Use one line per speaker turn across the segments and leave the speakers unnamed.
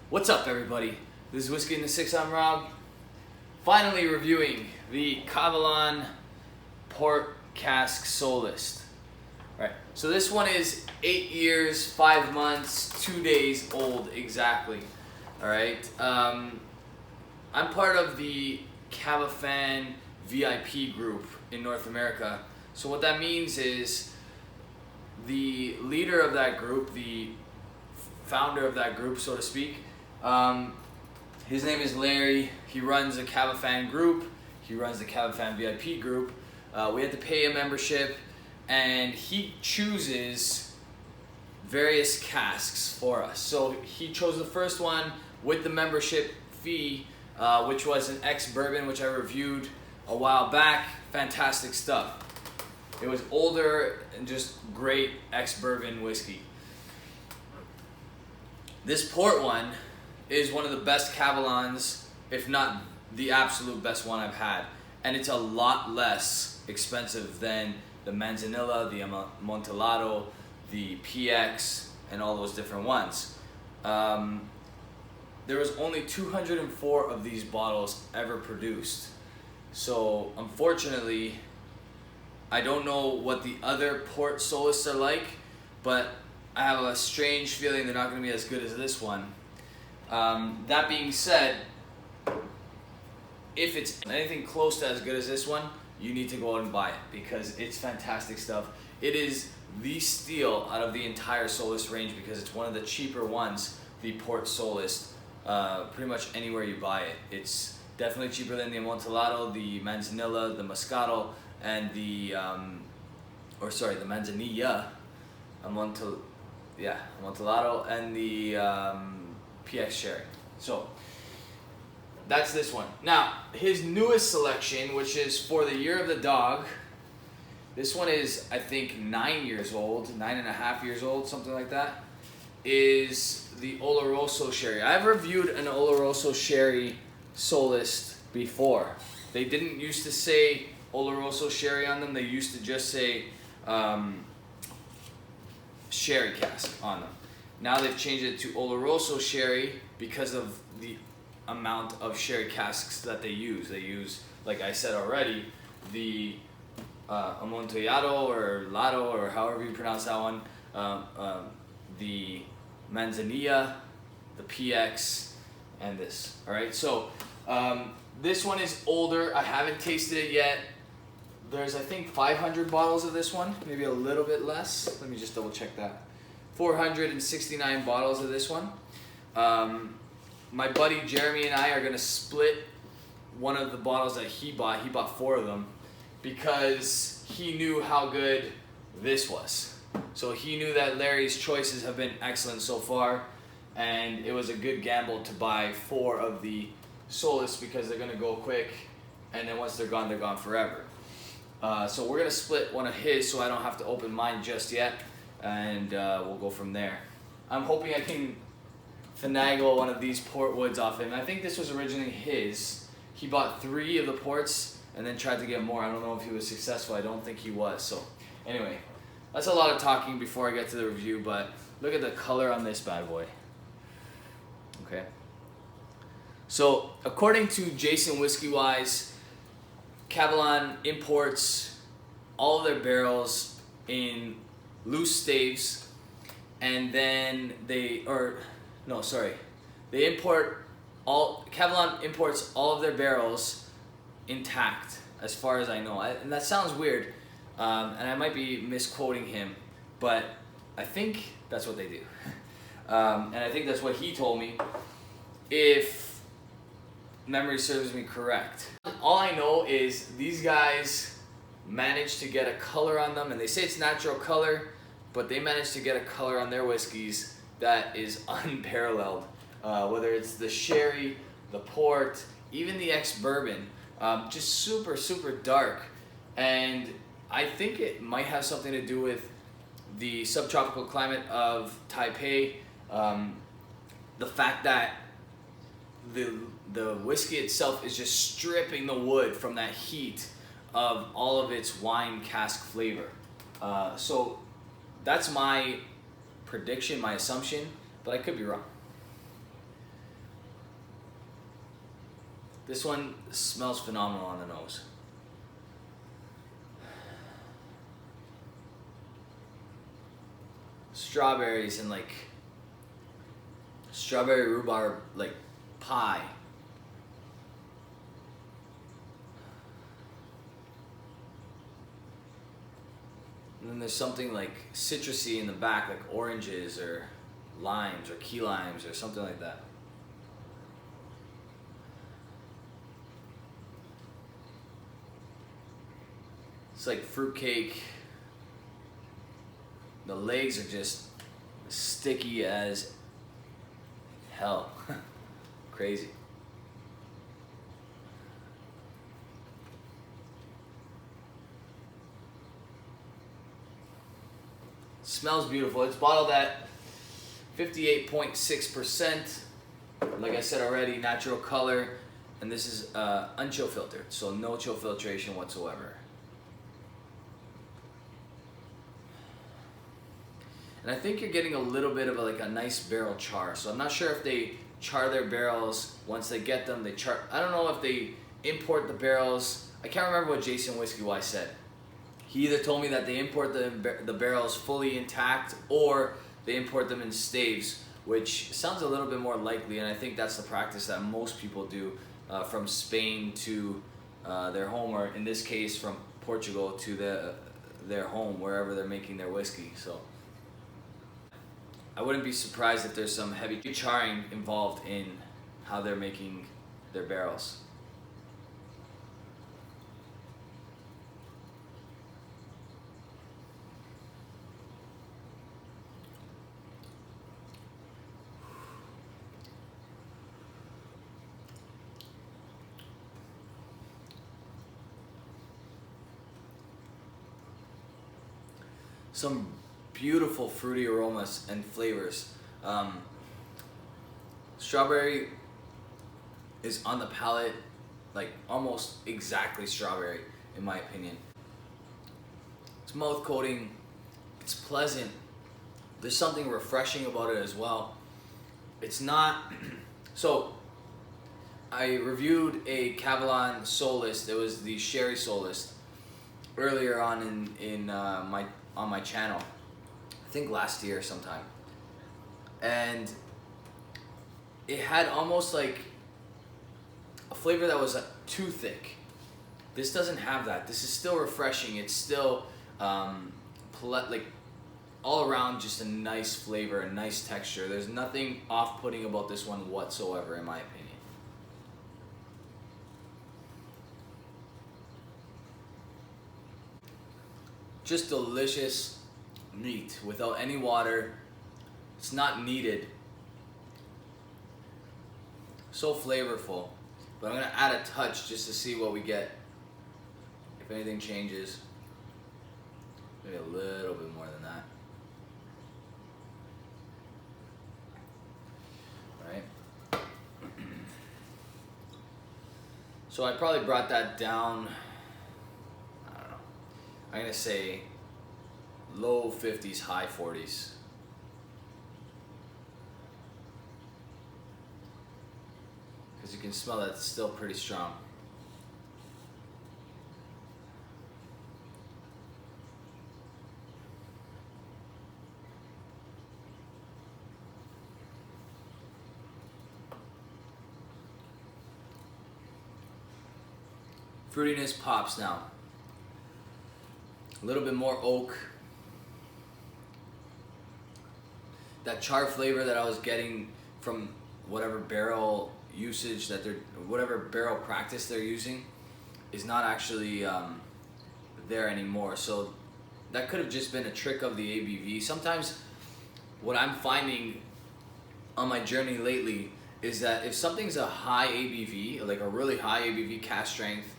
What's up, everybody? This is Whiskey in the Six. I'm Rob. Finally reviewing the Kavalan Port Cask Solist. Right. So this one is 8 years, 5 months, 2 days old exactly. All right. I'm part of the Kavafan VIP group in North America. So what that means is the leader of that group, the founder of that group, so to speak, his name is Larry. He runs the Kavafan group. He runs the Kavafan VIP group. We had to pay a membership, and he chooses various casks for us. So he chose the first one with the membership fee, which was an ex-bourbon, which I reviewed a while back. Fantastic stuff. It was older and just great ex-bourbon whiskey. This port one is one of the best Kavalans, if not the absolute best one I've had. And it's a lot less expensive than the Manzanilla, the Amontillado, the PX, and all those different ones. There was only 204 of these bottles ever produced. So unfortunately, I don't know what the other Port Solists are like, but I have a strange feeling they're not going to be as good as this one. That being said, if it's anything close to as good as this one, you need to go out and buy it because it's fantastic stuff. It is the steal out of the entire Solist range because it's one of the cheaper ones, the Port Solist. Pretty much anywhere you buy it. It's definitely cheaper than the Amontillado, the Manzanilla, the Moscato, and the the Manzanilla, Amontillado, and the PX Sherry. So that's this one. Now his newest selection, which is for the year of the dog. This one is, I think, 9 years old, 9.5 years old, something like that. Is the Oloroso Sherry. I've reviewed an Oloroso Sherry Solist before. They didn't used to say Oloroso Sherry on them. They used to just say Sherry cask on them. Now they've changed it to Oloroso Sherry because of the amount of sherry casks that they use. They use, like I said already, the Amontillado or Lado or however you pronounce that one, the Manzanilla, the PX, and this. All right, so this one is older. I haven't tasted it yet. There's, I think, 500 bottles of this one, maybe a little bit less. Let me just double check that. 469 bottles of this one. My buddy Jeremy and I are gonna split one of the bottles that he bought. He bought 4 of them because he knew how good this was. So he knew that Larry's choices have been excellent so far, and it was a good gamble to buy 4 of the Solist because they're gonna go quick, and then once they're gone forever. So we're gonna split one of his so I don't have to open mine just yet, and we'll go from there. I'm hoping I can finagle one of these port woods off him. I think this was originally his. He bought 3 of the ports and then tried to get more. I don't know if he was successful. I don't think he was. So anyway, that's a lot of talking before I get to the review, but look at the color on this bad boy. Okay. So according to Jason Whiskey Wise, Kavalan imports all of their barrels in loose staves, and then Kavalan imports all of their barrels intact, as far as I know. And that sounds weird, and I might be misquoting him, but I think that's what they do. And I think that's what he told me, if memory serves me correct. All I know is these guys managed to get a color on them, and they say it's natural color, but they managed to get a color on their whiskeys that is unparalleled. Whether it's the sherry, the port, even the ex-bourbon, just super, super dark. And I think it might have something to do with the subtropical climate of Taipei, the fact that the whiskey itself is just stripping the wood from that heat of all of its wine cask flavor. So that's my prediction, my assumption, but I could be wrong. This one smells phenomenal on the nose. Strawberries and like strawberry rhubarb like pie. And then there's something like citrusy in the back, like oranges or limes or key limes or something like that. It's like fruitcake. The legs are just sticky as hell. Crazy. Smells beautiful. It's bottled at 58.6%. Like I said already, natural color. And this is unchill filtered, so no chill filtration whatsoever. And I think you're getting a little bit of a nice barrel char. So I'm not sure if they char their barrels once they get them. I don't know if they import the barrels. I can't remember what Jason Whiskey Wise said. He either told me that they import the barrels fully intact or they import them in staves, which sounds a little bit more likely, and I think that's the practice that most people do from Spain to their home, or in this case from Portugal to their home, wherever they're making their whiskey. So I wouldn't be surprised if there's some heavy charring involved in how they're making their barrels. Some beautiful fruity aromas and flavors. Strawberry is on the palate like almost exactly strawberry in my opinion. It's mouth coating, it's pleasant. There's something refreshing about it as well. It's not, so I reviewed a Kavalan Solist. It was the Sherry Solist earlier on on my channel, I think last year sometime, and it had almost like a flavor that was too thick. This doesn't have that. This is still refreshing. It's still like all around just a nice flavor, a nice texture. There's nothing off-putting about this one whatsoever in my opinion. Just delicious, neat, without any water. It's not needed. So flavorful. But I'm gonna add a touch just to see what we get. If anything changes. Maybe a little bit more than that. All right. So I probably brought that down, I don't know, I'm gonna say low 50s, high 40s. Because you can smell that it's still pretty strong. Fruitiness pops now. A little bit more oak. That char flavor that I was getting from whatever barrel usage that whatever barrel practice they're using is not actually there anymore. So that could have just been a trick of the ABV. Sometimes what I'm finding on my journey lately is that if something's a high ABV, like a really high ABV cask strength,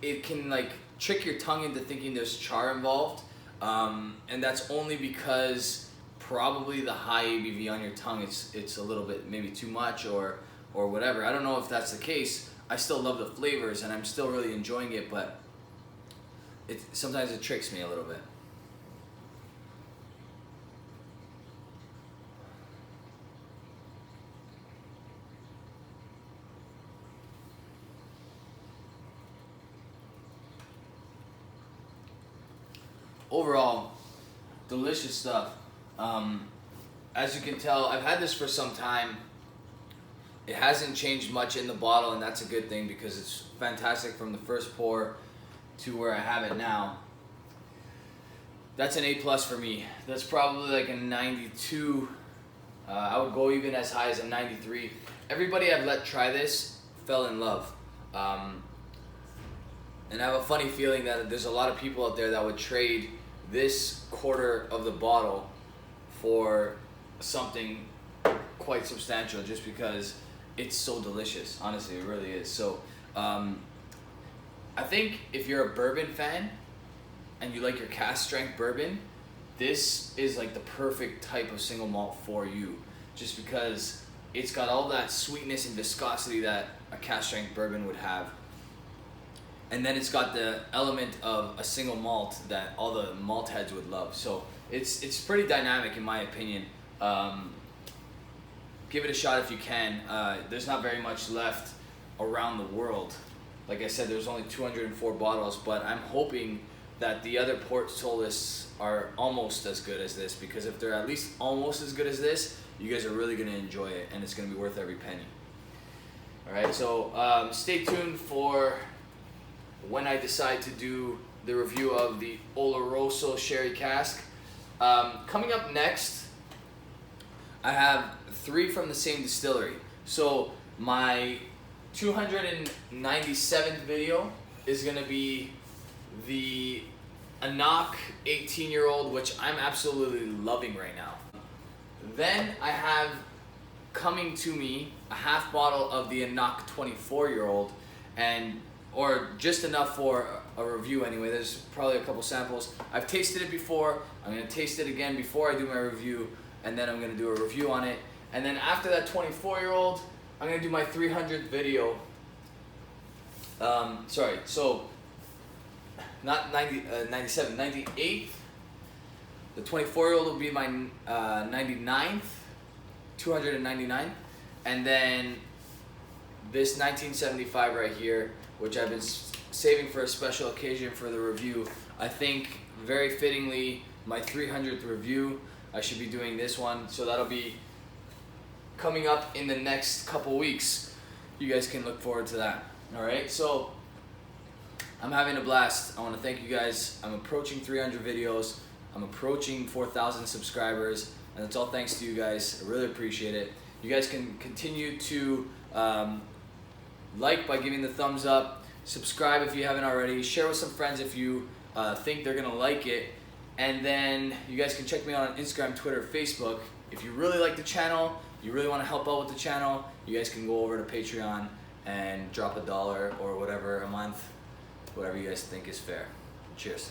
it can like trick your tongue into thinking there's char involved, and that's only because probably the high ABV on your tongue it's a little bit maybe too much or whatever. I don't know if that's the case. I still love the flavors and I'm still really enjoying it, but sometimes it tricks me a little bit. overall, delicious stuff. As you can tell, I've had this for some time. It hasn't changed much in the bottle, and that's a good thing because it's fantastic from the first pour to where I have it now. That's an A+ for me. That's probably like a 92. I would go even as high as a 93. Everybody I've let try this fell in love. And I have a funny feeling that there's a lot of people out there that would trade this quarter of the bottle for something quite substantial just because it's so delicious. Honestly, it really is. So I think if you're a bourbon fan and you like your cask strength bourbon, this is like the perfect type of single malt for you, just because it's got all that sweetness and viscosity that a cask strength bourbon would have. And then it's got the element of a single malt that all the malt heads would love. So it's pretty dynamic in my opinion. Give it a shot if you can. There's not very much left around the world. Like I said, there's only 204 bottles, but I'm hoping that the other Port Solists are almost as good as this, because if they're at least almost as good as this, you guys are really gonna enjoy it and it's gonna be worth every penny. All right, so stay tuned for when I decide to do the review of the Oloroso Sherry Cask. Coming up next, I have 3 from the same distillery. So my 297th video is gonna be the Anok 18-year-old, which I'm absolutely loving right now. Then I have coming to me a half bottle of the Anok 24-year-old, or just enough for a review anyway. There's probably a couple samples. I've tasted it before. I'm gonna taste it again before I do my review, and then I'm gonna do a review on it. And then after that 24-year-old, I'm gonna do my 300th video. So not 97, 98th. The 24-year-old will be my 99th, 299. And then this 1975 right here, which I've been saving for a special occasion for the review. I think very fittingly, my 300th review, I should be doing this one. So that'll be coming up in the next couple weeks. You guys can look forward to that. All right, so I'm having a blast. I want to thank you guys. I'm approaching 300 videos. I'm approaching 4,000 subscribers, and it's all thanks to you guys. I really appreciate it. You guys can continue to like by giving the thumbs up, subscribe if you haven't already, share with some friends if you think they're gonna like it, and then you guys can check me out on Instagram, Twitter, Facebook. If you really like the channel, you really want to help out with the channel, you guys can go over to Patreon and drop $1 or whatever a month, whatever you guys think is fair. Cheers.